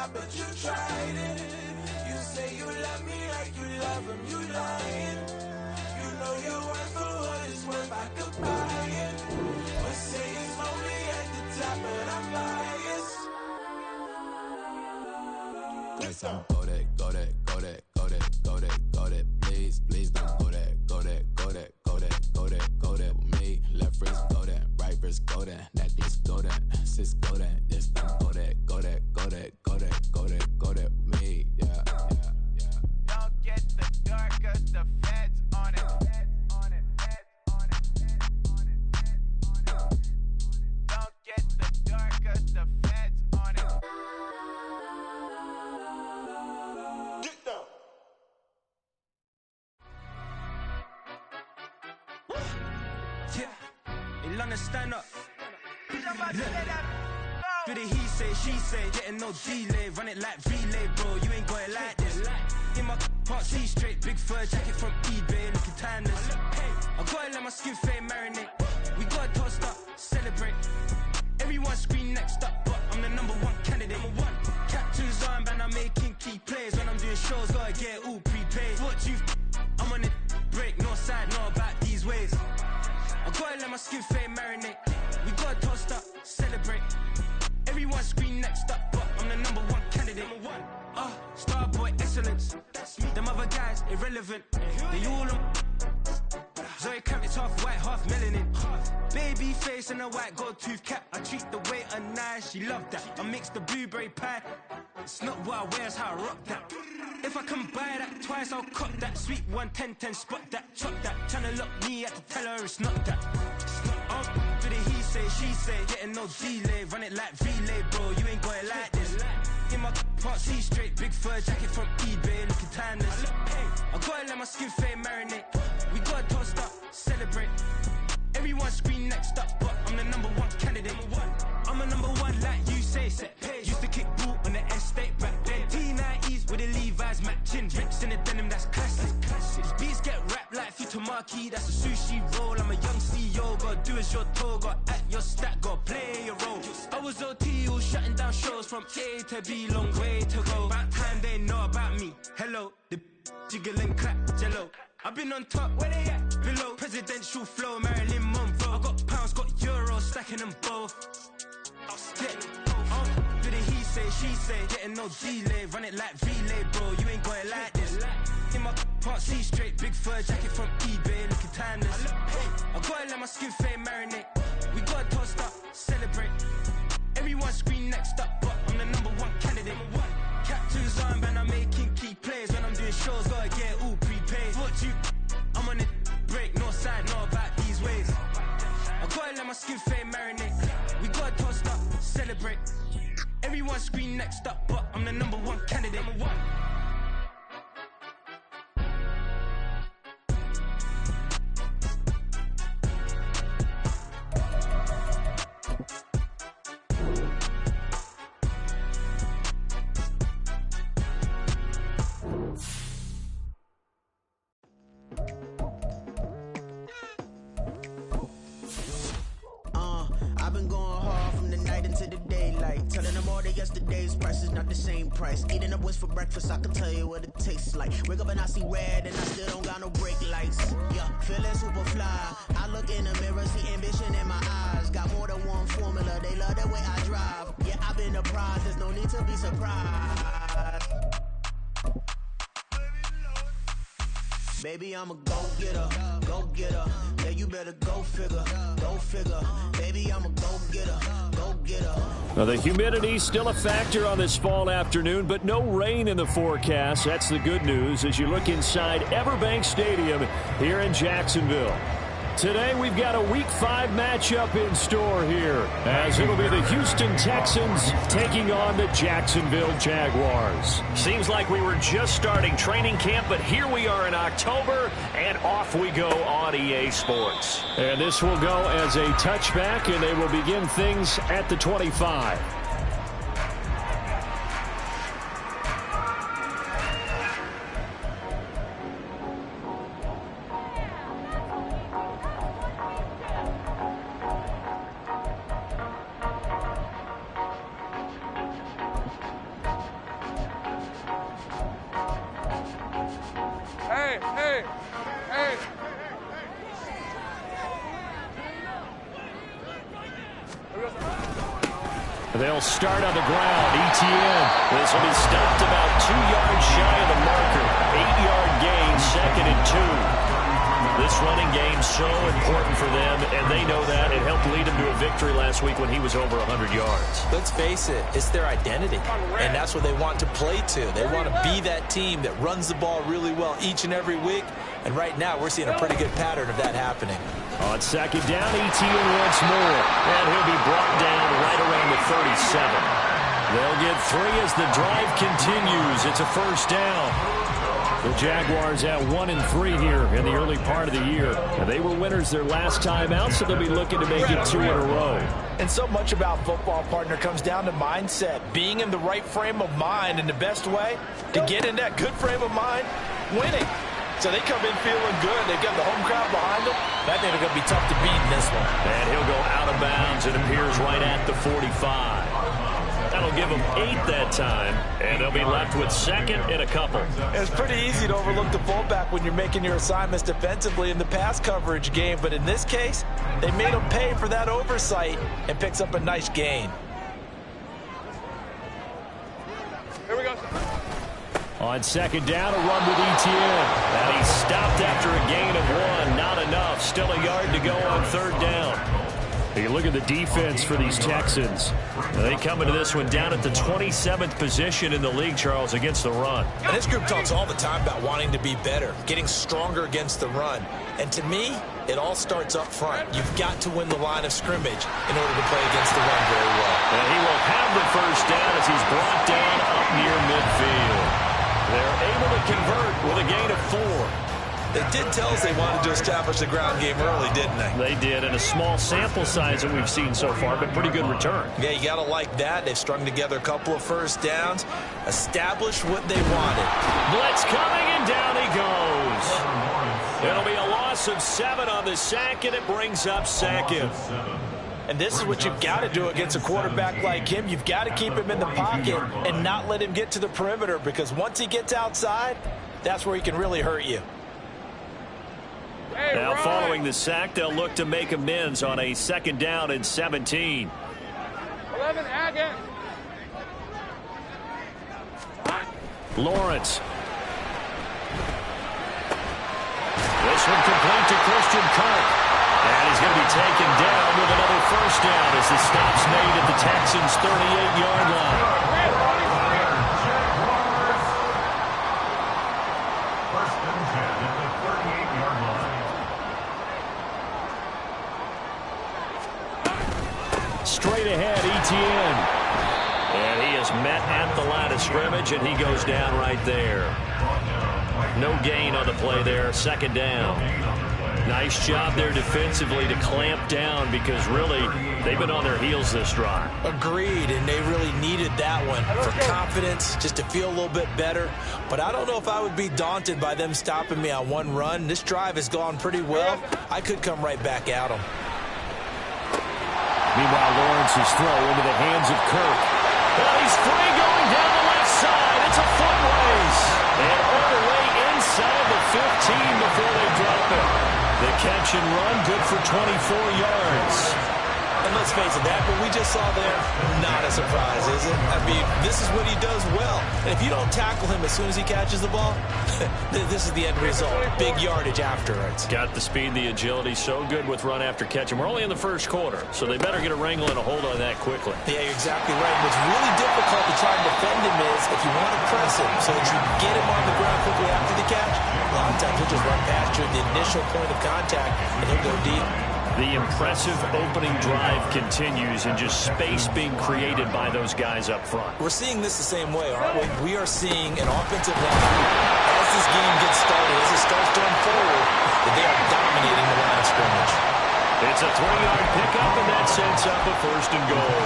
top, but you tried it. You say you love me like you love him, you lying. You know you're worth for what it's worth, I could buy it. But say it's lonely at the top, but I'm biased. Yes, I'm go that, go that, go that, go that, go that, go that. Please, please don't go that, go that, go that, go that, go that, go that with me. Left wrist go that, right wrist go that, necklace go that, sis go that. Yes, don't go that, go that, go that, go that, go that, go that with me. Yeah, yeah, yeah. Don't get the dark, cause the feds on it. Don't get the dark, cause the feds on it. Get down. Yeah, in London, stand up. Do the he say, she say, getting no delay, run it like relay, bro. You ain't got it like this. In my part C straight, big fur jacket from eBay, looking timeless. I gotta let my skin fade marinate. We gotta toast up, celebrate. Everyone scream next up, but I'm the #1 candidate. Captain's armband, I'm making key plays. When I'm doing shows, gotta get all prepaid. What you I'm on it, break, no side, no about these ways. I gotta let my skin fade marinate. We gotta toast up, celebrate. Everyone scream next up, but I'm the #1 candidate. Starboy excellence. Them other guys irrelevant. They all on. Zoe Kravitz half white, half melanin. Baby face and a white gold tooth cap. I treat the waiter nice, she love that. I mix the blueberry pie. It's not what I wear, it's how I rock that. If I can buy that twice, I'll cop that. Sweet 110, spot that, chop that. Tryna lock me, I have to tell her it's not that. Do the he say, she say, getting no delay, run it like relay, bro. You ain't got it like this. In my part C straight, big fur jacket from eBay, looking timeless. I gotta let my skin fade marinate. We gotta toast up, celebrate. Everyone scream next up, but I'm the #1 candidate. I'm a #1 like you say, set pace. Used to kick boot on the estate back then. T90s with the Levi's matching. Rips in the denim, that's classic. These beats get wrapped like Futamaki, that's a sushi roll. I'm a young CEO, gotta do as you're told. Gotta act your stat, gotta play your role. I was OT, all shutting down shows from A to B, long way to go. About time they know about me. Hello, the jiggle and clap, jello. I've been on top, where they at? Below, presidential flow, Marilyn Monroe. I got pounds, got euros, stacking them both. Yeah, do the he say, she say, getting no delay, run it like relay, bro. You ain't got it like this. In my part C straight, big fur jacket from eBay, looking timeless. I gotta let my skin fade marinate. We gotta toast up, celebrate. Everyone scream next up, but I'm the #1 candidate. Captain's armband, I'm making key plays. When I'm doing shows, gotta get all prepaid. What you I'm on it, break, no side, no about these ways. I gotta let my skin fade marinate. We gotta toast up, celebrate. Everyone scream next up, but I'm the #1 candidate. I've been going hard from the night into the daylight. Telling them all that yesterday's price is not the same price. Eating up wings for breakfast, I can tell you what it tastes like. Wake up and I see red and I still don't got no brake lights. Yeah, feeling super fly. I look in the mirror, see ambition in my eyes. Got more than one formula, they love the way I drive. Yeah, I've been a prize, there's no need to be surprised. Baby, I'm a go-getter, go-getter. Yeah, you better go figure, go figure. Baby, I'm a go-getter, go-getter. Now, the humidity's still a factor on this fall afternoon, but no rain in the forecast. That's the good news as you look inside Everbank Stadium here in Jacksonville. Today, we've got a Week 5 matchup in store here, as it'll be the Houston Texans taking on the Jacksonville Jaguars. Seems like we were just starting training camp, but here we are in October, and off we go on EA Sports. And this will go as a touchback, and they will begin things at the 25. They'll start on the ground. Etienne. This will be stopped about 2 yards shy of the marker. 8-yard gain, 2nd and 2. This running game so important for them, and they know that. It helped lead them to a victory last week when he was over 100 yards. Let's face it, it's their identity, and that's what they want to play to. They want to be that team that runs the ball really well each and every week, and right now we're seeing a pretty good pattern of that happening. On 2nd down, Etienne once more, and he'll be brought down right around the 37. They'll get 3 as the drive continues. It's a 1st down. The Jaguars at 1-3 here in the early part of the year. And they were winners their last time out, so they'll be looking to make it 2 in a row. And so much about football, partner, comes down to mindset. Being in the right frame of mind, and the best way to get in that good frame of mind, winning. So they come in feeling good. They've got the home crowd behind them. I think they're going to be tough to beat in this one. And he'll go out of bounds. It appears right at the 45. That'll give them 8 that time, and they'll be left with 2nd and a couple. It's pretty easy to overlook the fullback when you're making your assignments defensively in the pass coverage game, but in this case, they made him pay for that oversight and picks up a nice gain. Here we go. On 2nd down, a run with Etienne. And he's stopped after a gain of 1. Not enough. Still a yard to go on 3rd down. You look at the defense for these Texans. They come into this one down at the 27th position in the league, Charles, against the run. And this group talks all the time about wanting to be better, getting stronger against the run. And to me, it all starts up front. You've got to win the line of scrimmage in order to play against the run very well. And he will have the 1st down as he's brought down up near midfield. They're able to convert with a gain of 4. They did tell us they wanted to establish the ground game early, didn't they? They did, and a small sample size that we've seen so far, but pretty good return. Yeah, you got to like that. They've strung together a couple of 1st downs, established what they wanted. Blitz coming, and down he goes. It'll be a loss of 7 on the sack, and it brings up 2nd. And this is what you've got to do against a quarterback like him. You've got to keep him in the pocket and not let him get to the perimeter, because once he gets outside, that's where he can really hurt you. Now following the sack, they'll look to make amends on a 2nd down and 17. 11, again. Lawrence. This one complete to Christian Kirk. And he's going to be taken down with another 1st down as the stop's made at the Texans' 38-yard line. Straight ahead, Etienne. And he is met at the line of scrimmage, and he goes down right there. No gain on the play there, 2nd down. Nice job there defensively to clamp down, because really they've been on their heels this drive. Agreed, and they really needed that one for confidence, just to feel a little bit better. But I don't know if I would be daunted by them stopping me on one run. This drive has gone pretty well. I could come right back at them. Meanwhile, Lawrence's throw into the hands of Kirk. Well, he's free going down the left side. It's a foot race. And all the way inside the 15 before they drop it. The catch and run, good for 24 yards. And let's face it, that what we just saw there, not a surprise, is it? I mean, this is what he does well. And if you don't tackle him as soon as he catches the ball, this is the end result. Big yardage afterwards. Got the speed, the agility, so good with run after catch. And we're only in the 1st quarter, so they better get a wrangle and a hold on that quickly. Yeah, you're exactly right. What's really difficult to try and defend him is if you want to press him so that you get him on the ground quickly after the catch, a lot of times he'll just run past you at the initial point of contact, and he'll go deep. The impressive opening drive continues, and just space being created by those guys up front. We're seeing this the same way, aren't we? We are seeing an offensive line, as this game gets started, as it starts to unfold, that they are dominating the line of scrimmage. It's a 3-yard pickup, and that sets up a 1st and goal.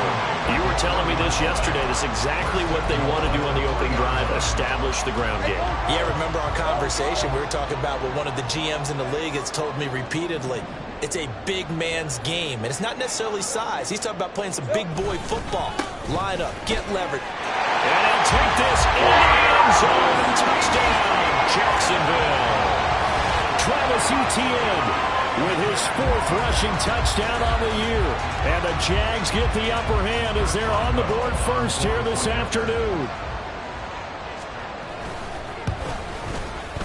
You were telling me this yesterday. This is exactly what they want to do on the opening drive, establish the ground game. Yeah, remember our conversation? We were talking about what one of the GMs in the league has told me repeatedly. It's a big man's game, and it's not necessarily size. He's talking about playing some big boy football. Line up, get levered. And he'll take this in the end zone. Touchdown, Jacksonville. Travis Etienne with his 4th rushing touchdown on the year. And the Jags get the upper hand as they're on the board first here this afternoon.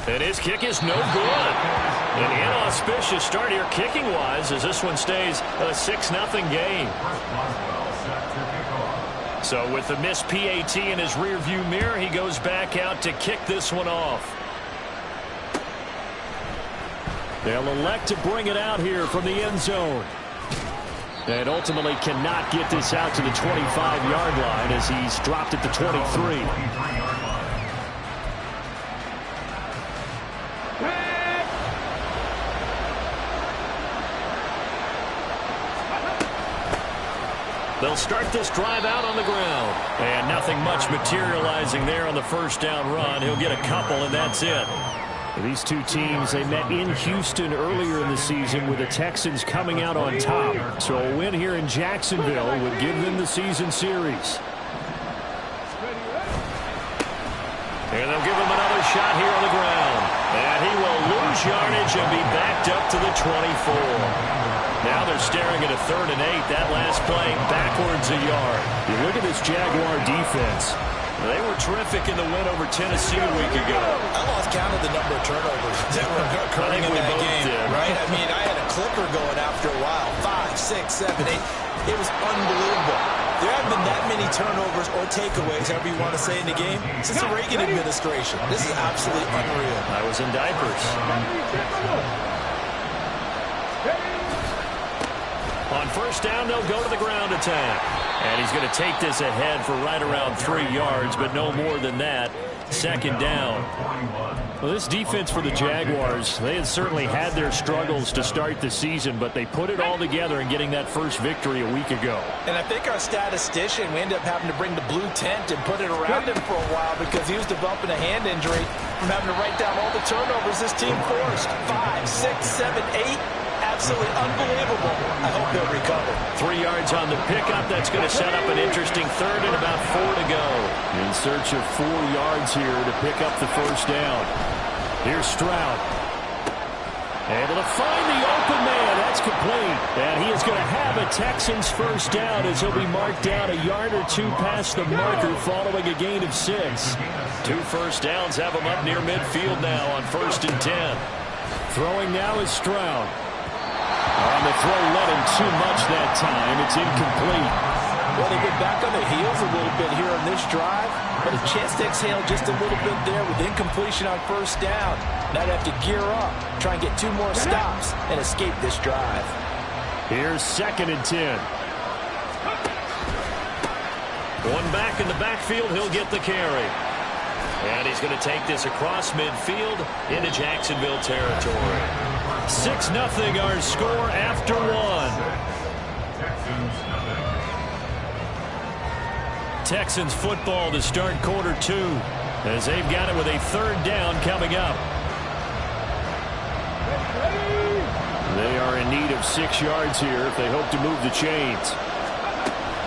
And his kick is no good. An inauspicious start here kicking-wise as this one stays a 6-0 game. So with the missed PAT in his rearview mirror, he goes back out to kick this one off. They'll elect to bring it out here from the end zone. And ultimately cannot get this out to the 25-yard line as he's dropped at the 23. They'll start this drive out on the ground. And nothing much materializing there on the first down run. He'll get a couple, and that's it. These two teams, they met in Houston earlier in the season with the Texans coming out on top. So a win here in Jacksonville would give them the season series. And they'll give him another shot here on the ground. And he will lose yardage and be backed up to the 24. Now they're staring at a 3rd and 8. That last play backwards a yard. You look at this Jaguar defense. They were terrific in the win over Tennessee a week ago. I lost count of the number of turnovers that were occurring in that game, right? I mean, I had a clipper going after a while. 5, 6, 7, 8. It was unbelievable. There haven't been that many turnovers or takeaways, however you want to say, in the game since the Reagan administration. This is absolutely unreal. I was in diapers. On first down, they'll go to the ground attack. And he's going to take this ahead for right around 3 yards, but no more than that. 2nd down. Well, this defense for the Jaguars, they had certainly had their struggles to start the season, but they put it all together in getting that first victory a week ago. And I think our statistician, we ended up having to bring the blue tent and put it around him for a while because he was developing a hand injury from having to write down all the turnovers this team forced. 5, 6, 7, 8. Absolutely unbelievable. I hope he'll recover. 3 yards on the pickup. That's going to set up an interesting 3rd and about 4 to go. In search of 4 yards here to pick up the first down. Here's Stroud. Able to find the open man. That's complete. And he is going to have a Texans first down as he'll be marked down a yard or 2 past the marker following a gain of 6. 2 first downs have him up near midfield now on 1st and 10. Throwing now is Stroud. On the throw, let him too much that time. It's incomplete. Well, they get back on their heels a little bit here on this drive, but a chance to exhale just a little bit there with incompletion on first down. Now they have to gear up, try and get 2 more stops, and escape this drive. Here's 2nd and 10. One back in the backfield, he'll get the carry. And he's going to take this across midfield into Jacksonville territory. 6-0 our score after 1. Texans football to start quarter 2 as they've got it with a 3rd down coming up. They are in need of 6 yards here if they hope to move the chains.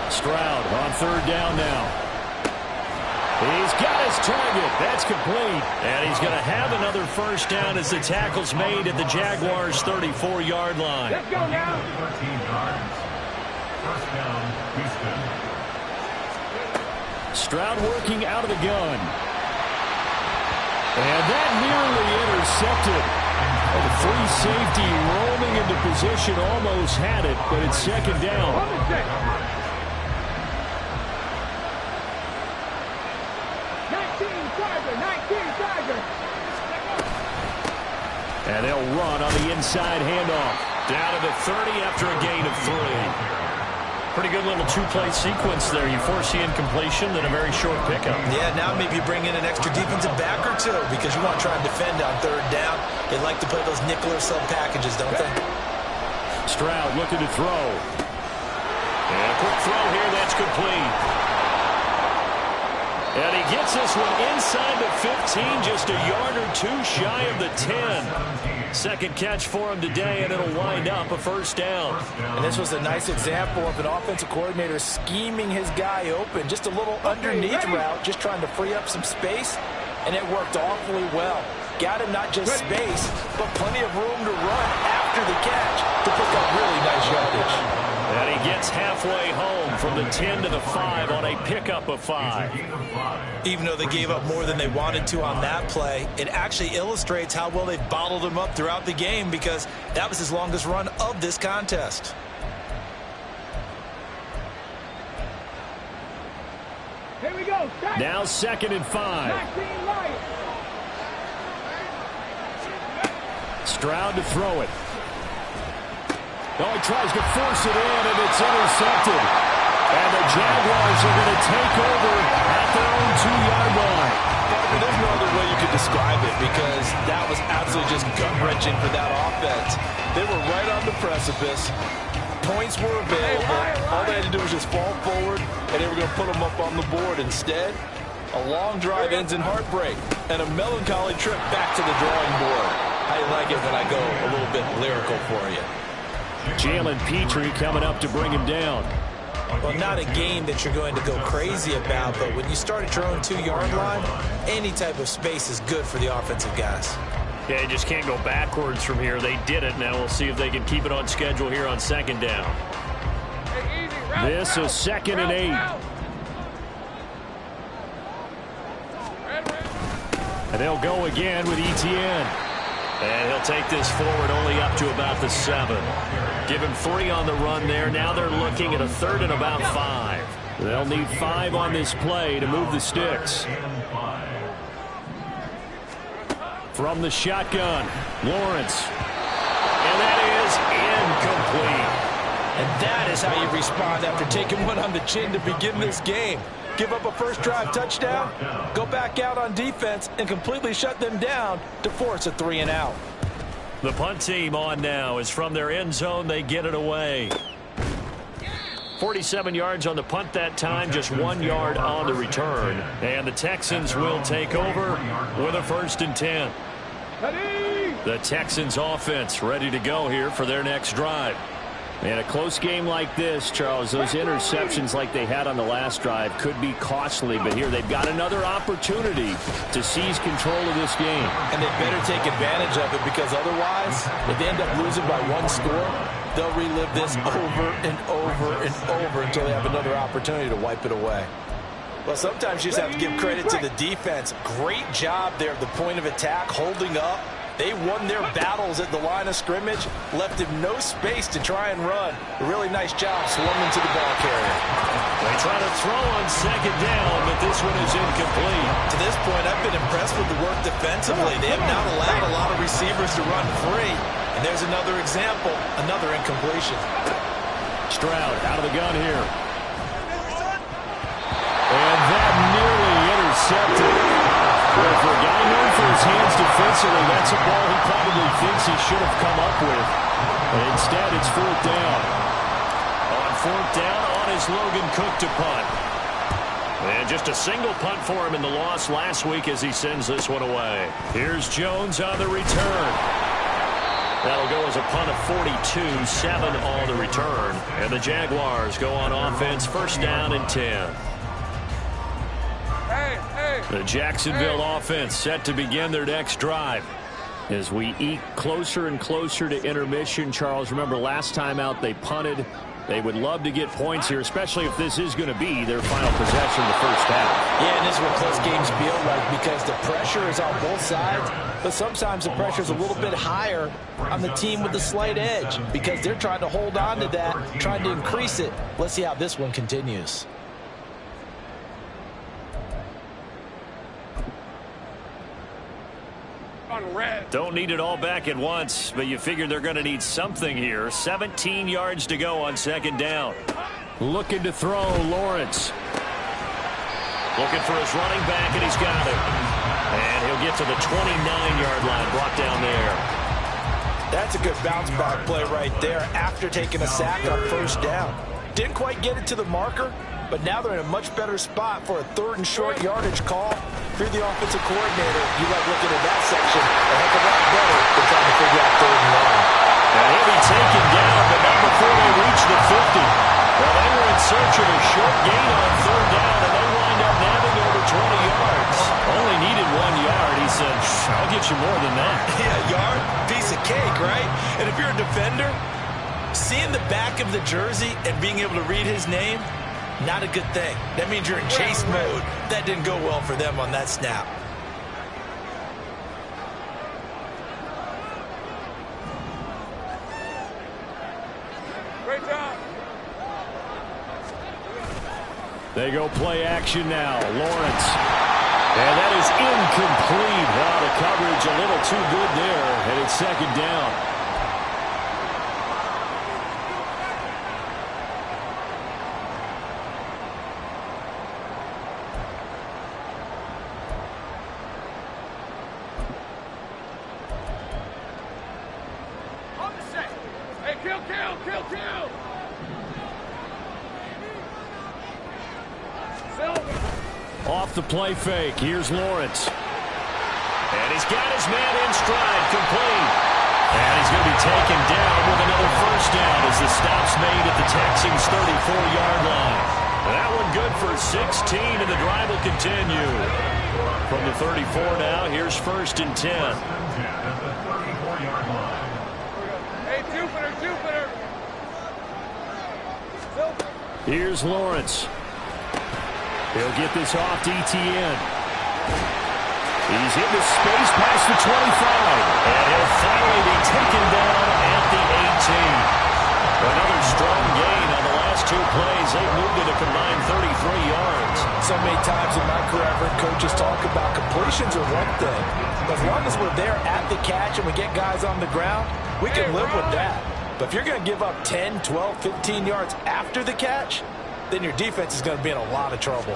Stroud on 3rd down now. He's got his target. That's complete. And he's going to have another first down as the tackle's made at the Jaguars' 34-yard line. Let's go now. 13 yards. First down, Houston. Stroud working out of the gun. And that nearly intercepted. And the free safety roaming into position almost had it, but it's 2nd down. 19 Tiger. And they'll run on the inside handoff. Down to the 30 after a gain of 3. Pretty good little 2-play sequence there. You force the incompletion, then a very short pickup. Yeah, now maybe you bring in an extra defensive back or 2 because you want to try and defend on 3rd down. They like to play those nickel or sub packages, don't they? Stroud looking to throw. And a quick throw here, that's complete. And he gets this one inside the 15, just a yard or 2 shy of the 10. 2nd catch for him today, and it'll wind up a first down. And this was a nice example of an offensive coordinator scheming his guy open. Just a little underneath route, just trying to free up some space, and it worked awfully well. Got him not just space, but plenty of room to run after after the catch to pick up really nice yardage. And he gets halfway home from the 10 to the 5 on a pickup of 5. Even though they gave up more than they wanted to on that play, it actually illustrates how well they've bottled him up throughout the game because that was his longest run of this contest. Here we go. Now 2nd and 5. Stroud to throw it. Oh, he tries to force it in, and it's intercepted. And the Jaguars are going to take over at their own 2-yard line. There's no other way you could describe it because that was absolutely just gut-wrenching for that offense. They were right on the precipice. Points were available. All they had to do was just fall forward, and they were going to put them up on the board. Instead, a long drive ends in heartbreak and a melancholy trip back to the drawing board. I like it when I go a little bit lyrical for you. Jalen Petrie coming up to bring him down. Well, not a game that you're going to go crazy about, but when you start at your own 2-yard line, any type of space is good for the offensive guys. Yeah, you just can't go backwards from here. They did it. Now we'll see if they can keep it on schedule here on 2nd down. This is 2nd and 8. And they'll go again with Etienne. And he'll take this forward only up to about the 7. Give him 3 on the run there. Now they're looking at a 3rd and about 5. They'll need 5 on this play to move the sticks. From the shotgun, Lawrence. And that is incomplete. And that is how you respond after taking one on the chin to begin this game. Give up a first drive touchdown, go back out on defense, and completely shut them down to force a 3-and-out. The punt team on now is from their end zone. They get it away. 47 yards on the punt that time, just 1 yard on the return. And the Texans will take over with a 1st and 10. The Texans offense ready to go here for their next drive. And a close game like this, Charles, those interceptions like they had on the last drive could be costly. But here they've got another opportunity to seize control of this game. And they better take advantage of it because otherwise, if they end up losing by 1 score, they'll relive this over and over and over until they have another opportunity to wipe it away. Well, sometimes you just have to give credit to the defense. Great job there at the point of attack, holding up. They won their battles at the line of scrimmage, left him no space to try and run. A really nice job swarming to the ball carrier. They try to throw on 2nd down, but this one is incomplete. To this point, I've been impressed with the work defensively. They have not allowed a lot of receivers to run free. And there's another example, another incompletion. Stroud out of the gun here. And that nearly intercepted. Well, for a guy known for his hands defensively, that's a ball he probably thinks he should have come up with. And instead, it's 4th down. On 4th down, on is Logan Cook to punt. And just a single punt for him in the loss last week as he sends this one away. Here's Jones on the return. That'll go as a punt of 42, 7 on the return. And the Jaguars go on offense, 1st down and 10. The Jacksonville offense set to begin their next drive. As we eke closer and closer to intermission, Charles, remember last time out they punted. They would love to get points here, especially if this is going to be their final possession of the first half. Yeah, and this is what close games feel like because the pressure is on both sides, but sometimes the pressure is a little bit higher on the team with the slight edge because they're trying to hold on to that, trying to increase it. Let's see how this one continues. Don't need it all back at once, but you figure they're going to need something here. 17 yards to go on 2nd down. Looking to throw, Lawrence. Looking for his running back, and he's got it. And he'll get to the 29-yard line, brought down there. That's a good bounce back play right there after taking a sack on 1st down. Didn't quite get it to the marker, but now they're in a much better spot for a 3rd and short yardage call. If you're the offensive coordinator, you like looking at that section a heck of a lot better than trying to figure out 3rd and long. And he'll be taken down, but not before they reach the 50. Well, they were in search of a short gain on 3rd down, and they wind up nabbing over 20 yards. Only needed 1 yard. He said, I'll get much more than that. Yeah, yard, piece of cake, right? And if you're a defender, seeing the back of the jersey and being able to read his name, not a good thing. That means you're in chase mode. That didn't go well for them on that snap. Great job. They go play action now. Lawrence. And that is incomplete. Wow, the coverage a little too good there. And it's second down. Off the play fake. Here's Lawrence. And he's got his man in stride, complete. And he's going to be taken down with another first down as the stop's made at the Texans' 34-yard line. And that one good for 16, and the drive will continue. From the 34 now, here's first and 10. Hey, Jupiter. Here's Lawrence. He'll get this off to Etienne. He's into space past the 25. And he'll finally be taken down at the 18. Another strong gain on the last two plays. They've moved it a combined 33 yards. So many times in my career, I've heard coaches talk about completions are one thing. As long as we're there at the catch and we get guys on the ground, we can live with that. But if you're going to give up 10, 12, 15 yards after the catch, then your defense is going to be in a lot of trouble.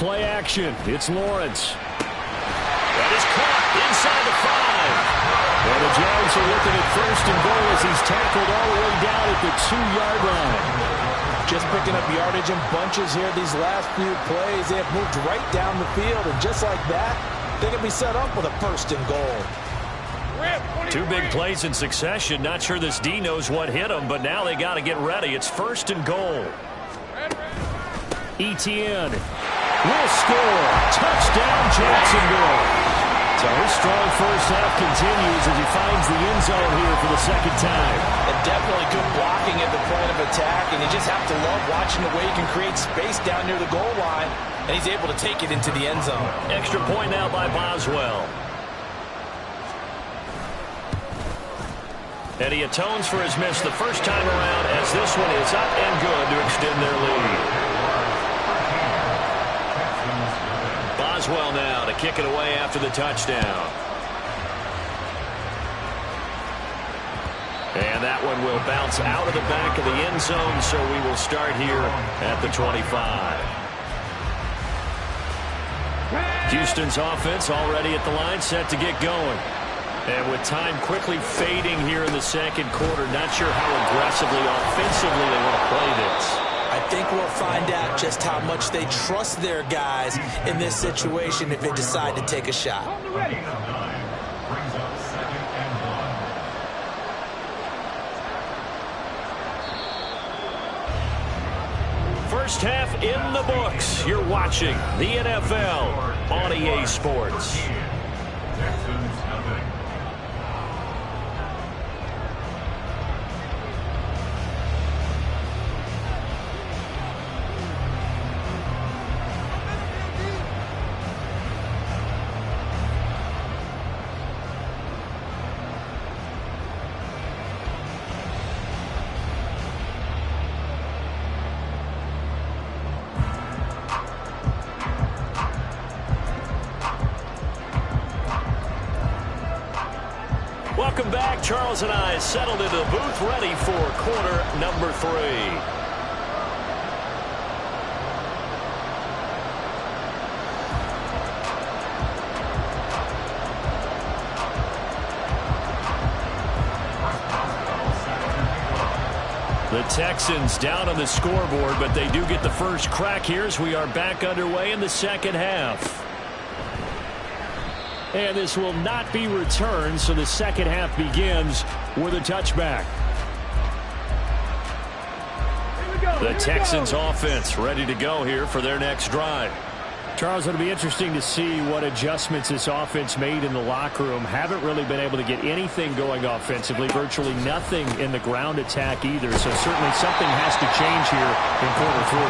Play action. It's Lawrence. That is caught inside the 5. And the Jags are looking at first and goal as he's tackled all the way down at the 2-yard line. Just picking up yardage in bunches here these last few plays. They have moved right down the field, and just like that, they can be set up with a first and goal. 2 big plays in succession. Not sure this D knows what hit him, but now they got to get ready. It's first and goal. Etienne will score. Touchdown, Jacksonville. So his strong first half continues as he finds the end zone here for the second time. And definitely good blocking at the point of attack, and you just have to love watching the way he can create space down near the goal line, and he's able to take it into the end zone. Extra point now by Boswell. And he atones for his miss the first time around as this one is up and good to extend their lead. Boswell now to kick it away after the touchdown. And that one will bounce out of the back of the end zone, so we will start here at the 25. Houston's offense already at the line, set to get going. And with time quickly fading here in the second quarter, not sure how aggressively, offensively they want to play this. I think we'll find out just how much they trust their guys in this situation if they decide to take a shot. First half in the books. You're watching the NFL on EA Sports. Welcome back. Charles and I settled into the booth ready for quarter number 3. The Texans down on the scoreboard, but they do get the first crack here as we are back underway in the second half. And this will not be returned, so the second half begins with a touchback. The Texans offense ready to go here for their next drive. Charles, it'll be interesting to see what adjustments this offense made in the locker room. Haven't really been able to get anything going offensively, virtually nothing in the ground attack either. So certainly something has to change here in quarter 3.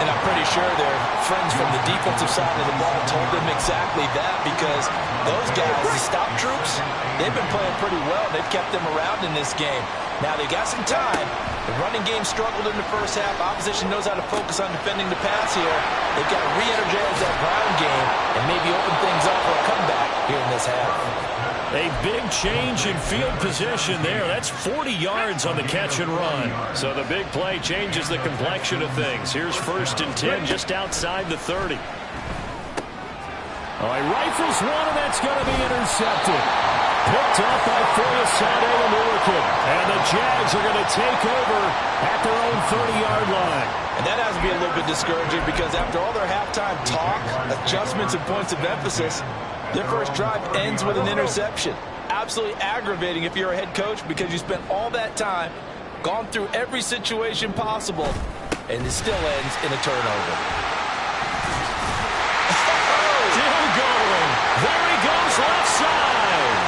And I'm pretty sure their friends from the defensive side of the ball told them exactly that, because those guys, the stop troops, they've been playing pretty well. They've kept them around in this game. Now they got some time. The running game struggled in the first half. Opposition knows how to focus on defending the pass here. They've got to re-energize that ground game and maybe open things up for a comeback here in this half. A big change in field position there. That's 40 yards on the catch and run. So the big play changes the complexion of things. Here's 1st and 10 just outside the 30. All right, rifles one, and that's going to be intercepted. Picked up by Foyesade Oluokun. And the Jags are going to take over at their own 30-yard line. And that has to be a little bit discouraging, because after all their halftime talk, adjustments and points of emphasis, their first drive ends with an interception. Absolutely aggravating if you're a head coach, because you spent all that time, gone through every situation possible, and it still ends in a turnover. Still going. There he goes, left side.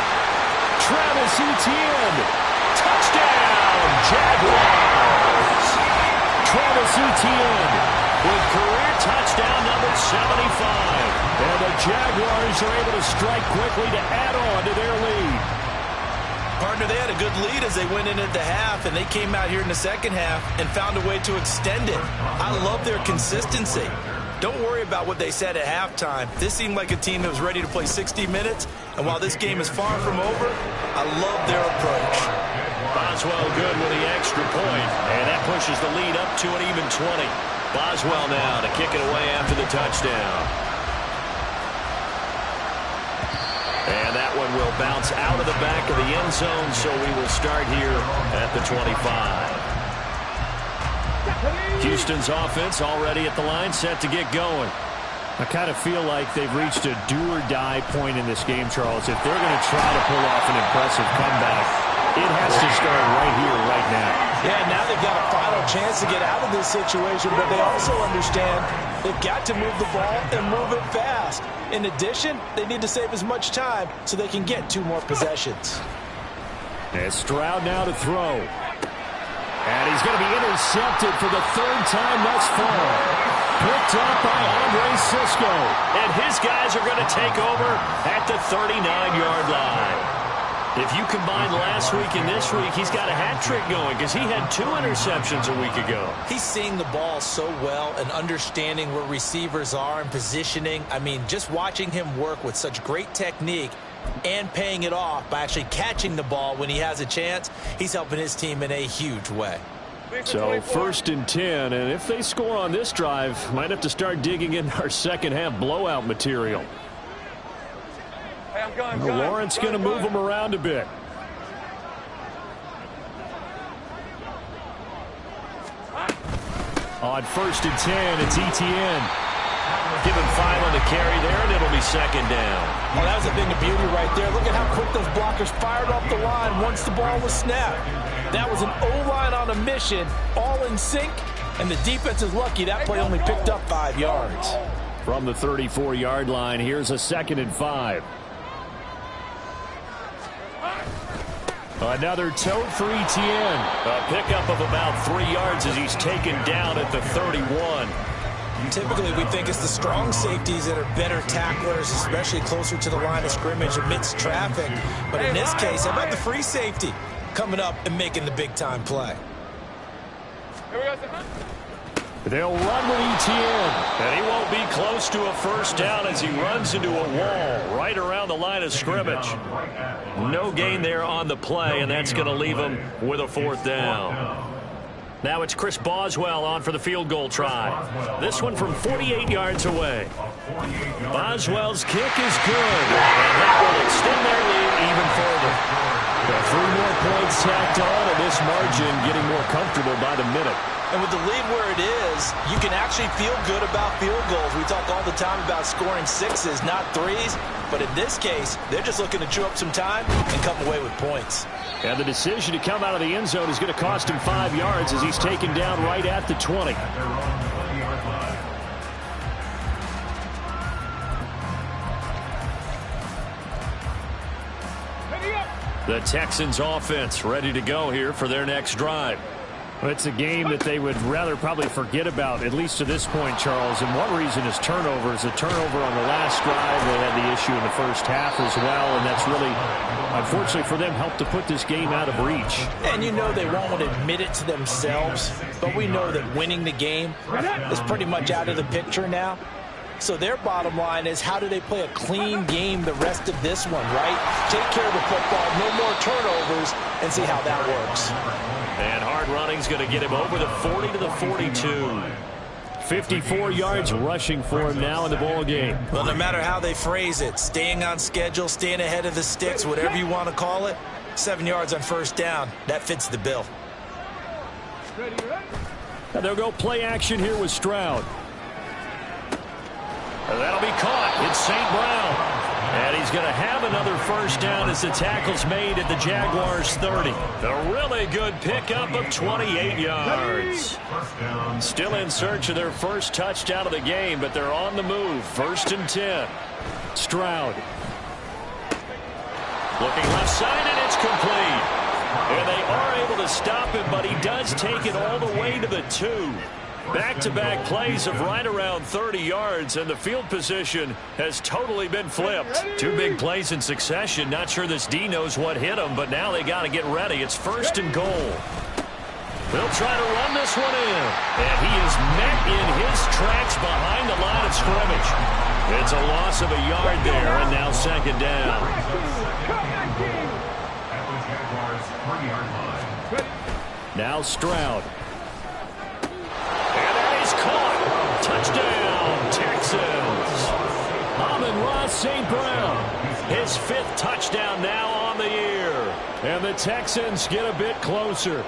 Travis Etienne. Touchdown, Jaguars. Travis Etienne with career touchdown number 75. And the Jaguars are able to strike quickly to add on to their lead. Partner, they had a good lead as they went in at the half, and they came out here in the second half and found a way to extend it. I love their consistency. Don't worry about what they said at halftime. This seemed like a team that was ready to play 60 minutes, and while this game is far from over, I love their approach. Boswell good with the extra point, and that pushes the lead up to an even 20. Boswell now to kick it away after the touchdown. And that one will bounce out of the back of the end zone, so we will start here at the 25. Houston's offense already at the line, set to get going. I kind of feel like they've reached a do-or-die point in this game, Charles. If they're going to try to pull off an impressive comeback, it has to start right here, right now. Yeah, now they've got a final chance to get out of this situation, but they also understand they've got to move the ball and move it fast. In addition, they need to save as much time so they can get 2 more possessions. And Stroud now to throw. And he's going to be intercepted for the 3rd time thus far. Picked up by Andre Cisco. And his guys are going to take over at the 39-yard line. If you combine last week and this week, he's got a hat trick going, because he had 2 interceptions a week ago. He's seeing the ball so well and understanding where receivers are and positioning. I mean, just watching him work with such great technique and paying it off by actually catching the ball when he has a chance, he's helping his team in a huge way. So 1st and 10, and if they score on this drive, might have to start digging in our second half blowout material. Hey, I'm going, Lawrence going to move them around a bit. On 1st and 10, it's Etienne. Give him 5 on the carry there, and it'll be 2nd down. Well, that was a thing of beauty right there. Look at how quick those blockers fired off the line once the ball was snapped. That was an O-line on a mission, all in sync, and the defense is lucky that play only picked up 5 yards. From the 34-yard line, here's a 2nd and 5. Another tote for Etienne. A pickup of about 3 yards as he's taken down at the 31. Typically, we think it's the strong safeties that are better tacklers, especially closer to the line of scrimmage amidst traffic. But in this case, how about the free safety coming up and making the big-time play? They'll run with Etienne. And he won't be close to a 1st down as he runs into a wall right around the line of scrimmage. No gain there on the play, and that's going to leave him with a 4th down. Now it's Chris Boswell on for the field goal try. This one from 48 yards away. Boswell's kick is good, and that will extend their lead even further. 3 more points tacked on, and this margin getting more comfortable by the minute. And with the lead where it is, you can actually feel good about field goals. We talk all the time about scoring 6s, not 3s. But in this case, they're just looking to chew up some time and come away with points. And the decision to come out of the end zone is going to cost him 5 yards as he's taken down right at the 20. The Texans offense ready to go here for their next drive. It's a game that they would rather probably forget about, at least to this point, Charles. And one reason is turnovers. A turnover on the last drive. They had the issue in the first half as well, and that's really, unfortunately for them, helped to put this game out of reach. And you know they won't admit it to themselves, but we know that winning the game is pretty much out of the picture now. So their bottom line is, how do they play a clean game the rest of this one, right? Take care of the football, no more turnovers, and see how that works. And hard running's going to get him over the 40 to the 42. 54 yards rushing for him now in the ball game. Well, no matter how they phrase it, staying on schedule, staying ahead of the sticks, whatever you want to call it, 7 yards on first down, that fits the bill. And they'll go play action here with Stroud. That'll be caught. It's St. Brown. And he's going to have another first down as the tackle's made at the Jaguars' 30. A really good pickup of 28 yards. Still in search of their first touchdown of the game, but they're on the move. 1st and 10. Stroud. Looking left side, and it's complete. And they are able to stop him, but he does take it all the way to the 2. Back-to-back plays of right around 30 yards, and the field position has totally been flipped. 2 big plays in succession. Not sure this D knows what hit him, but now they got to get ready. It's 1st and goal. They'll try to run this one in, and he is met in his tracks behind the line of scrimmage. It's a loss of a yard there, and now 2nd down. Now Stroud. Caught. Touchdown, Texans. Amon-Ra St. Brown. His 5th touchdown now on the year. And the Texans get a bit closer.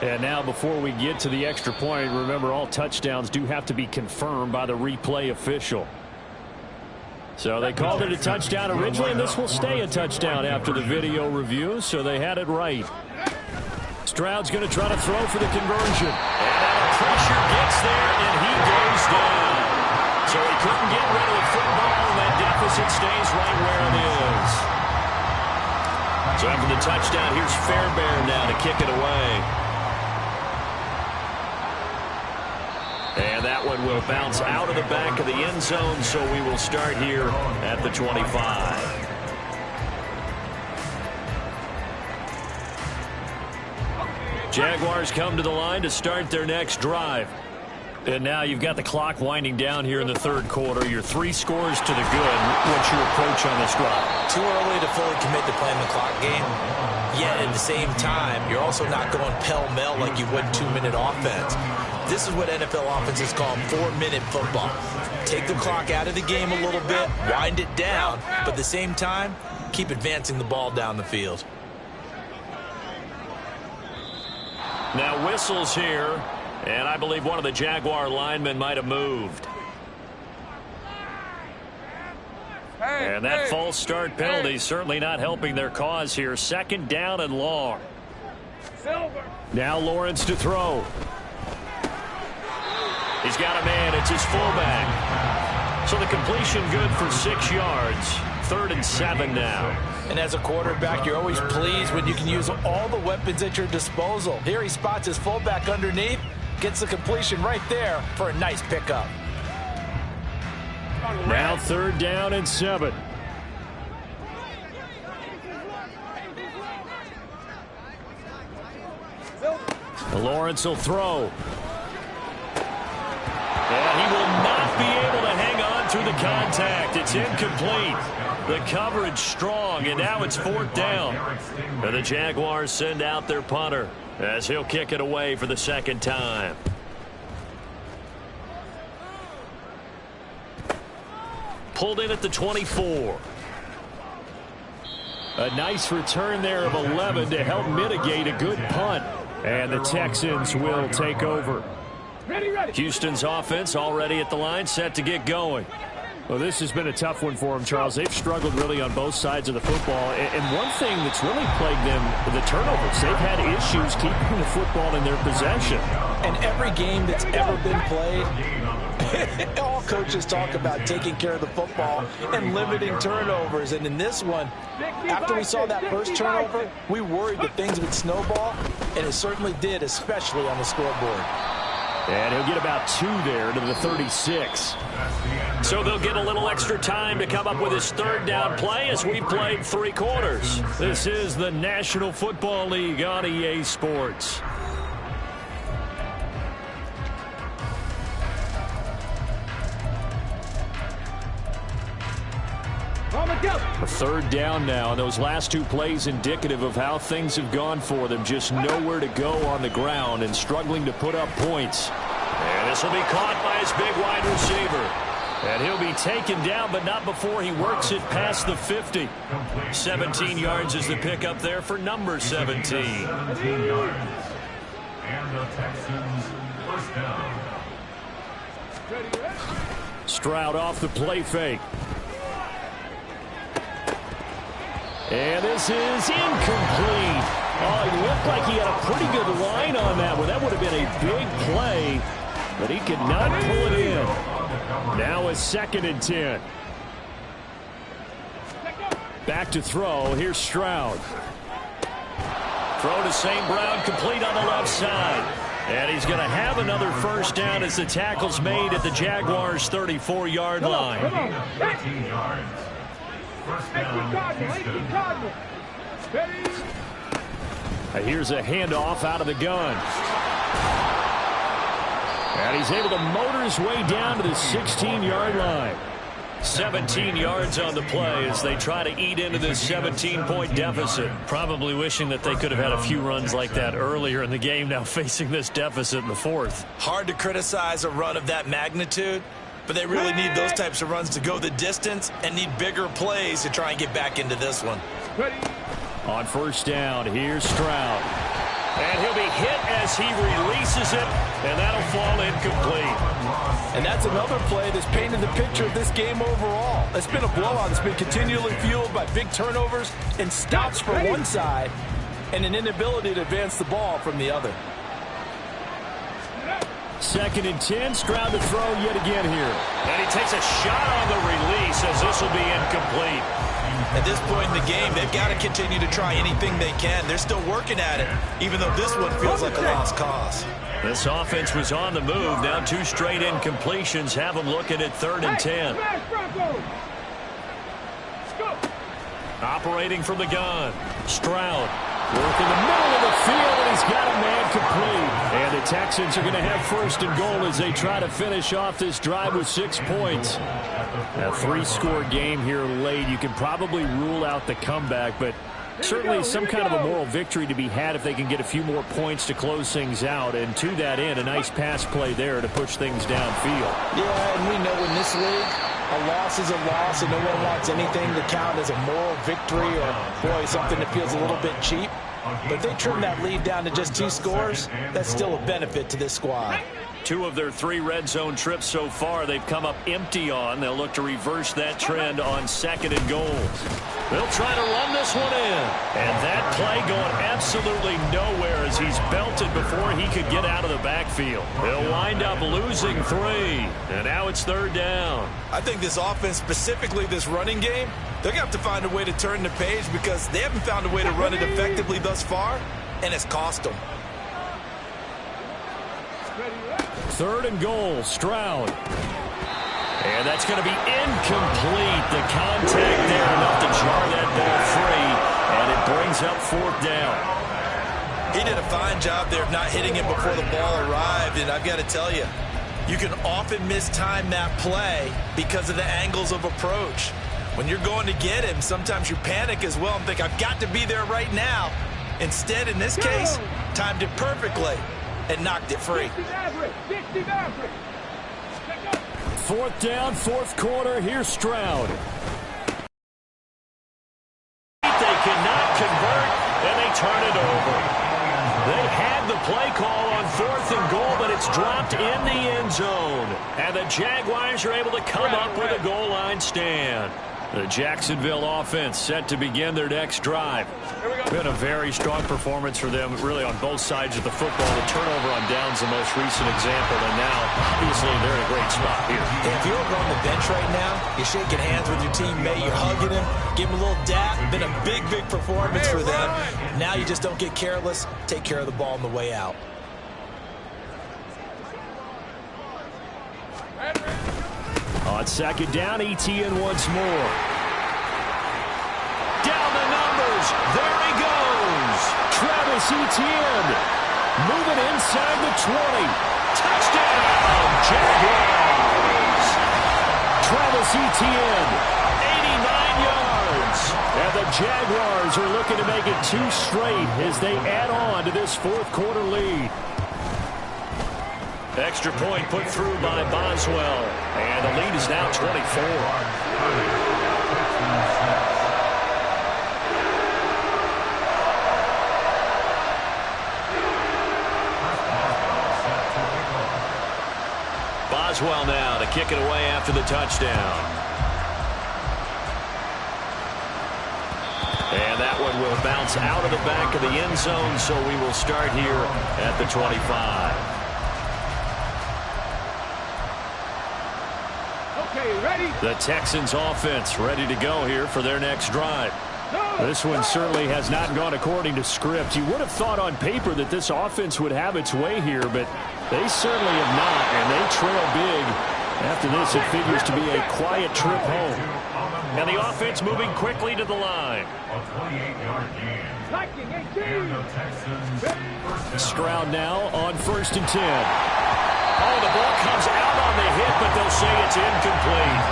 And now before we get to the extra point, remember all touchdowns do have to be confirmed by the replay official. So they called it a touchdown originally, and this will stay a touchdown after the video review, so they had it right. Stroud's going to try to throw for the conversion. Pressure gets there, and he goes down. So he couldn't get rid of the football, and that deficit stays right where it is. So after the touchdown, here's Fairbairn now to kick it away. And that one will bounce out of the back of the end zone, so we will start here at the 25. Jaguars come to the line to start their next drive. And now you've got the clock winding down here in the 3rd quarter. You're 3 scores to the good. What's your approach on this drive? Too early to fully commit to playing the clock game. Yet at the same time, you're also not going pell-mell like you would 2-minute offense. This is what NFL offenses call 4-minute football. Take the clock out of the game a little bit, wind it down, but at the same time, keep advancing the ball down the field. Now whistles here, and I believe one of the Jaguar linemen might have moved. And that false start penalty certainly not helping their cause here. 2nd down and long. Now Lawrence to throw. He's got a man. It's his fullback. So the completion good for 6 yards. 3rd and 7 now. And as a quarterback, you're always pleased when you can use all the weapons at your disposal. Here he spots his fullback underneath, gets the completion right there for a nice pickup. Now 3rd down and 7. Lawrence will throw. And he will not be able to hang on through the contact. It's incomplete. The coverage strong, and now it's 4th down. And the Jaguars send out their punter as he'll kick it away for the 2nd time. Pulled in at the 24. A nice return there of 11 to help mitigate a good punt. And the Texans will take over. Houston's offense already at the line, set to get going. Well, this has been a tough one for them, Charles. They've struggled really on both sides of the football. And one thing that's really plagued them, the turnovers. They've had issues keeping the football in their possession. And every game that's ever been played, All coaches talk about taking care of the football and limiting turnovers. And in this one, after we saw that first turnover, we worried that things would snowball, and it certainly did, especially on the scoreboard. And he'll get about 2 there to the 36. So they'll get a little extra time to come up with his third down play as we've played 3 quarters. This is the National Football League on EA Sports. A third down now, and those last 2 plays indicative of how things have gone for them. Just nowhere to go on the ground and struggling to put up points. And this will be caught by his big wide receiver. And he'll be taken down, but not before he works it past the 50. 17 yards is the pickup there for number 17. 17 yards. And the Texans first down. Stroud off the play fake. And this is incomplete. Oh, he looked like he had a pretty good line on that one. That would have been a big play, but he could not pull it in. Now a 2nd and 10. Back to throw. Here's Stroud. Throw to St. Brown, complete on the left side. And he's going to have another first down as the tackle's made at the Jaguars' 34-yard line. 13 yards. First down, Houston. Here's a handoff out of the gun. And he's able to motor his way down to the 16-yard line. 17 yards on the play as they try to eat into this 17-point deficit. Probably wishing that they could have had a few runs like that earlier in the game, now facing this deficit in the 4th. Hard to criticize a run of that magnitude, but they really need those types of runs to go the distance and need bigger plays to try and get back into this one. On first down, here's Stroud. And he'll be hit as he releases it, and that'll fall incomplete. And that's another play that's painted the picture of this game overall. It's been a blowout that's been continually fueled by big turnovers and stops from one side and an inability to advance the ball from the other. 2nd and 10, Stroud to throw yet again here. And he takes a shot on the release as this will be incomplete. At this point in the game, they've got to continue to try anything they can. They're still working at it, even though this one feels like a lost cause. This offense was on the move. Now 2 straight incompletions have them looking at 3rd and 10. Operating from the gun, Stroud. Work in the middle of the field, and he's got a man complete. And the Texans are going to have 1st and goal as they try to finish off this drive with 6 points. A 3-score game here late. You can probably rule out the comeback, but certainly some kind of a moral victory to be had if they can get a few more points to close things out. And to that end, a nice pass play there to push things downfield. Yeah, and we know in this league, a loss is a loss, and no one wants anything to count as a moral victory or, boy, something that feels a little bit cheap. But if they trim that lead down to just 2 scores, that's still a benefit to this squad. 2 of their 3 red zone trips so far they've come up empty on. They'll look to reverse that trend on 2nd and goal. They'll try to run this one in. And that play going absolutely nowhere as he's belted before he could get out of the backfield. They'll wind up losing 3. And now it's 3rd down. I think this offense, specifically this running game, they're going to have to find a way to turn the page because they haven't found a way to run it effectively thus far, and it's cost them. 3rd and goal, Stroud. And that's going to be incomplete. The contact there enough to jar that ball free, and it brings up 4th down. He did a fine job there of not hitting it before the ball arrived, and I've got to tell you, you can often mistime that play because of the angles of approach. When you're going to get him, sometimes you panic as well and think, I've got to be there right now. Instead, in this case, timed it perfectly and knocked it free. 4th down, 4th quarter. Here's Stroud. They cannot convert, and they turn it over. They had the play call on 4th and goal, but it's dropped in the end zone. And the Jaguars are able to come up with a goal line stand. The Jacksonville offense set to begin their next drive. Here we go. Been a very strong performance for them, really on both sides of the football. The turnover on downs, the most recent example, and now, obviously, they're in a great spot here. If you're over on the bench right now, you're shaking hands with your teammate, you're hugging him, give him a little dap. Been a big, big performance for them. Now you just don't get careless. Take care of the ball on the way out. On second down, Etienne once more. Down the numbers. There he goes. Travis Etienne moving inside the 20. Touchdown, Jaguars. Travis Etienne, 89 yards. And the Jaguars are looking to make it 2 straight as they add on to this fourth quarter lead. Extra point put through by Boswell. And the lead is now 24. Boswell now to kick it away after the touchdown. And that one will bounce out of the back of the end zone, so we will start here at the 25. Okay, ready? The Texans offense ready to go here for their next drive. This one certainly has not gone according to script. You would have thought on paper that this offense would have its way here, but they certainly have not, and they trail big. After this, it figures to be a quiet trip home. And the offense moving quickly to the line. A 28-yard gain. And the Texans. Stroud now on 1st and 10. Oh, the ball comes out on the hit, but they'll say it's incomplete.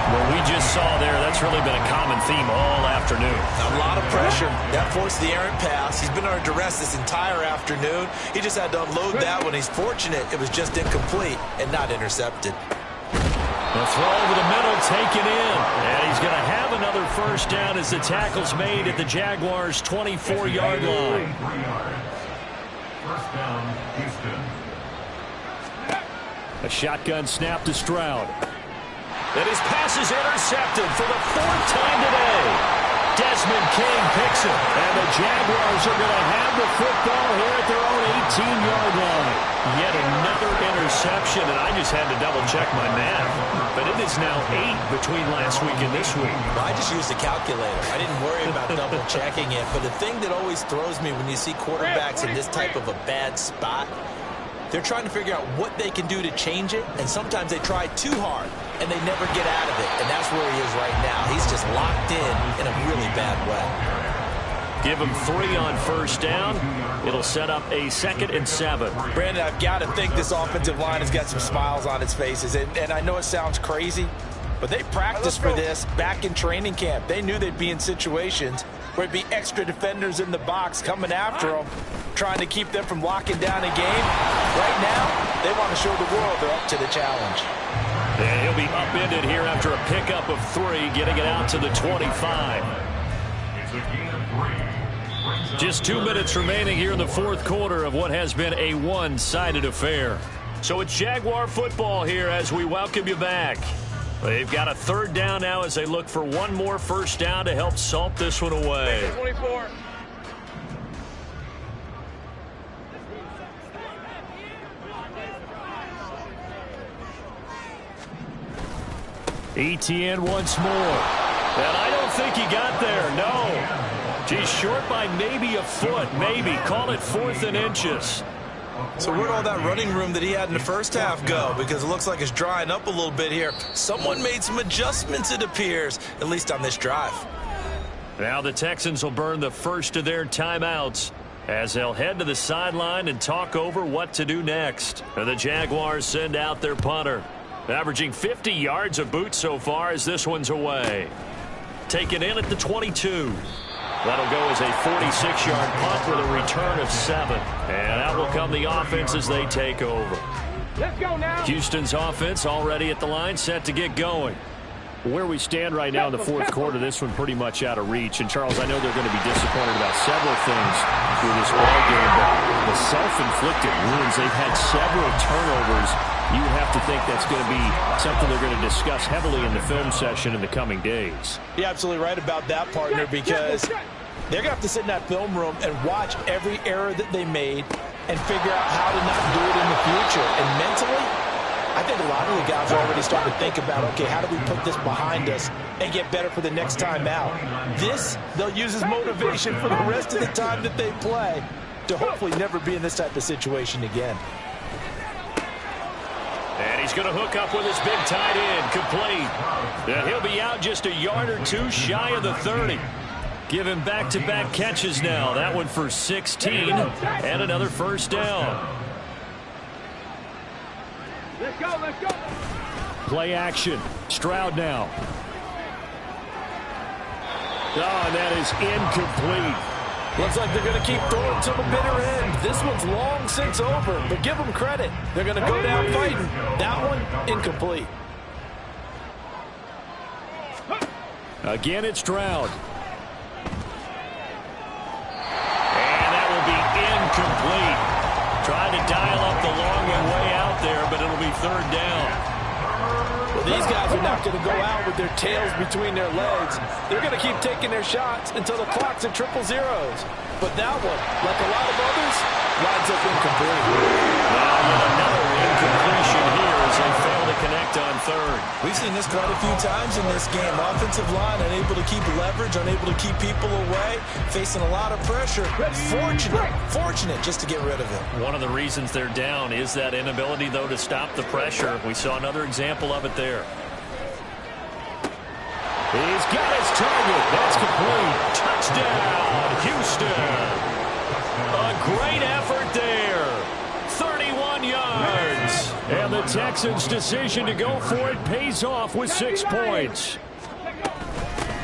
What we just saw there, that's really been a common theme all afternoon. A lot of pressure. That forced the errant pass. He's been under duress this entire afternoon. He just had to unload that one. He's fortunate it was just incomplete and not intercepted. The throw over the middle taken in. And he's going to have another first down as the tackle's made at the Jaguars' 24-yard line. First down, Houston. A shotgun snap to Stroud. And his pass is intercepted for the 4th time today. Desmond King picks it. And the Jaguars are going to have the football here at their own 18-yard line. Yet another interception, and I just had to double-check my math. But it is now 8 between last week and this week. I just used a calculator. I didn't worry about double-checking it. But the thing that always throws me when you see quarterbacks in this type of a bad spot, they're trying to figure out what they can do to change it, and sometimes they try too hard, and they never get out of it, and that's where he is right now. He's just locked in a really bad way. Give him 3 on first down. It'll set up a 2nd and 7. Brandon, I've got to think this offensive line has got some smiles on its faces, and I know it sounds crazy, but they practiced for this back in training camp. They knew they'd be in situations where it'd be extra defenders in the box coming after them, trying to keep them from locking down a game. Right now, they want to show the world they're up to the challenge. And he'll be upended here after a pickup of 3, getting it out to the 25. It's a gain of 3. Just 2 minutes remaining here in the fourth quarter of what has been a one-sided affair. So it's Jaguar football here as we welcome you back. They've got a 3rd down now as they look for one more first down to help salt this one away. 24. Etienne once more. And I don't think he got there, no. Geez, short by maybe a foot, maybe. Call it 4th and inches. So where'd all that running room that he had in the first half go? Because it looks like it's drying up a little bit here. Someone made some adjustments, it appears, at least on this drive. Now the Texans will burn the first of their timeouts as they'll head to the sideline and talk over what to do next. And the Jaguars send out their punter, averaging 50 yards of boot so far as this one's away. Taken in at the 22. That'll go as a 46-yard punt with a return of 7. And out will come the offense as they take over. Let's go now. Houston's offense already at the line, set to get going. Where we stand right now in the fourth quarter, this one pretty much out of reach. And, Charles, I know they're going to be disappointed about several things through this ball game, but the self-inflicted wounds, they've had several turnovers. You would have to think that's going to be something they're going to discuss heavily in the film session in the coming days. You're absolutely right about that, partner, because They're going to have to sit in that film room and watch every error that they made and figure out how to not do it in the future. And mentally, I think a lot of the guys are already starting to think about, okay, how do we put this behind us and get better for the next time out? This, they'll use as motivation for the rest of the time that they play to hopefully never be in this type of situation again. And he's going to hook up with his big tight end, complete. And he'll be out just a yard or two shy of the 30. Give him back-to-back catches now. That one for 16 and another first down. Let's go, let's go. Play action. Stroud now. Oh, and that is incomplete. Looks like they're going to keep throwing to the bitter end. This one's long since over, but give them credit. They're going to go down fighting. That one, incomplete. Again, it's Stroud. And that will be incomplete. Tried to dial up the long way out there, but it'll be third down. Well, these guys are not going to go out with their tails between their legs. They're going to keep taking their shots until the clock's at 000. But that one, like a lot of others, winds up incomplete. Now yet another incompletion here as they fail to connect on third. We've seen this quite a few times in this game. Offensive line unable to keep leverage, unable to keep people away, facing a lot of pressure. Fortunate just to get rid of it. One of the reasons they're down is that inability, though, to stop the pressure. We saw another example of it there. He's got his target. That's complete. Touchdown, Houston. A great effort there. 31 yards. And the Texans' decision to go for it pays off with 6 points.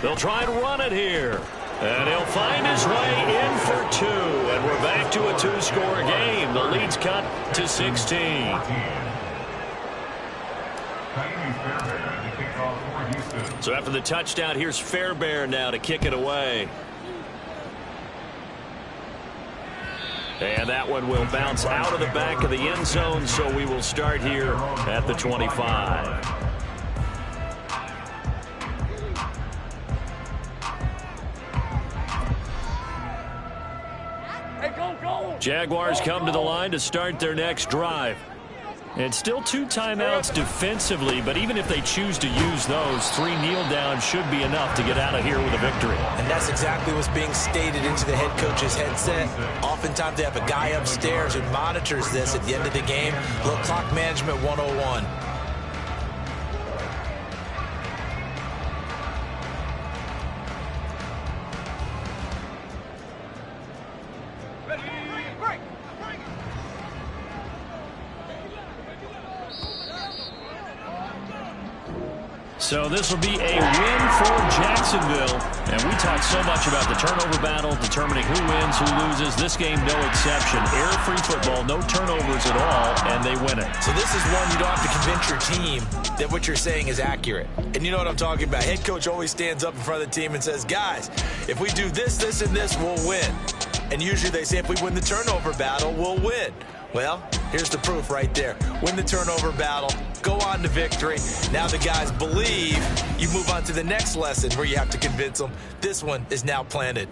They'll try and run it here. And he'll find his way in for 2. And we're back to a 2-score game. The lead's cut to 16. So after the touchdown, here's Fairbairn now to kick it away. And that one will bounce out of the back of the end zone, so we will start here at the 25. Jaguars come to the line to start their next drive. And still 2 timeouts defensively, but even if they choose to use those, 3 kneel downs should be enough to get out of here with a victory. And that's exactly what's being stated into the head coach's headset. Oftentimes they have a guy upstairs who monitors this at the end of the game. Little clock management 101. So this will be a win for Jacksonville. And we talked so much about the turnover battle, determining who wins, who loses. This game, no exception. Error-free football, no turnovers at all, and they win it. So this is one you don't have to convince your team that what you're saying is accurate. And you know what I'm talking about. Head coach always stands up in front of the team and says, guys, if we do this, this, and this, we'll win. And usually they say if we win the turnover battle, we'll win. Well, here's the proof right there. Win the turnover battle, go on to victory. Now the guys believe. You move on to the next lesson where you have to convince them. This one is now planted.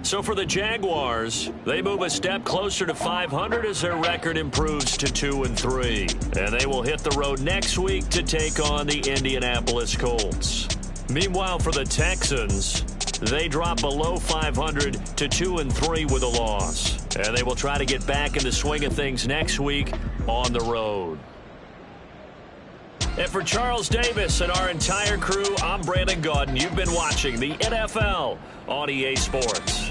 So for the Jaguars, they move a step closer to 500 as their record improves to 2-3. And they will hit the road next week to take on the Indianapolis Colts. Meanwhile, for the Texans, they drop below 500 to 2-3 with a loss. And they will try to get back in the swing of things next week on the road. And for Charles Davis and our entire crew, I'm Brandon Gaudin. You've been watching the NFL on EA Sports.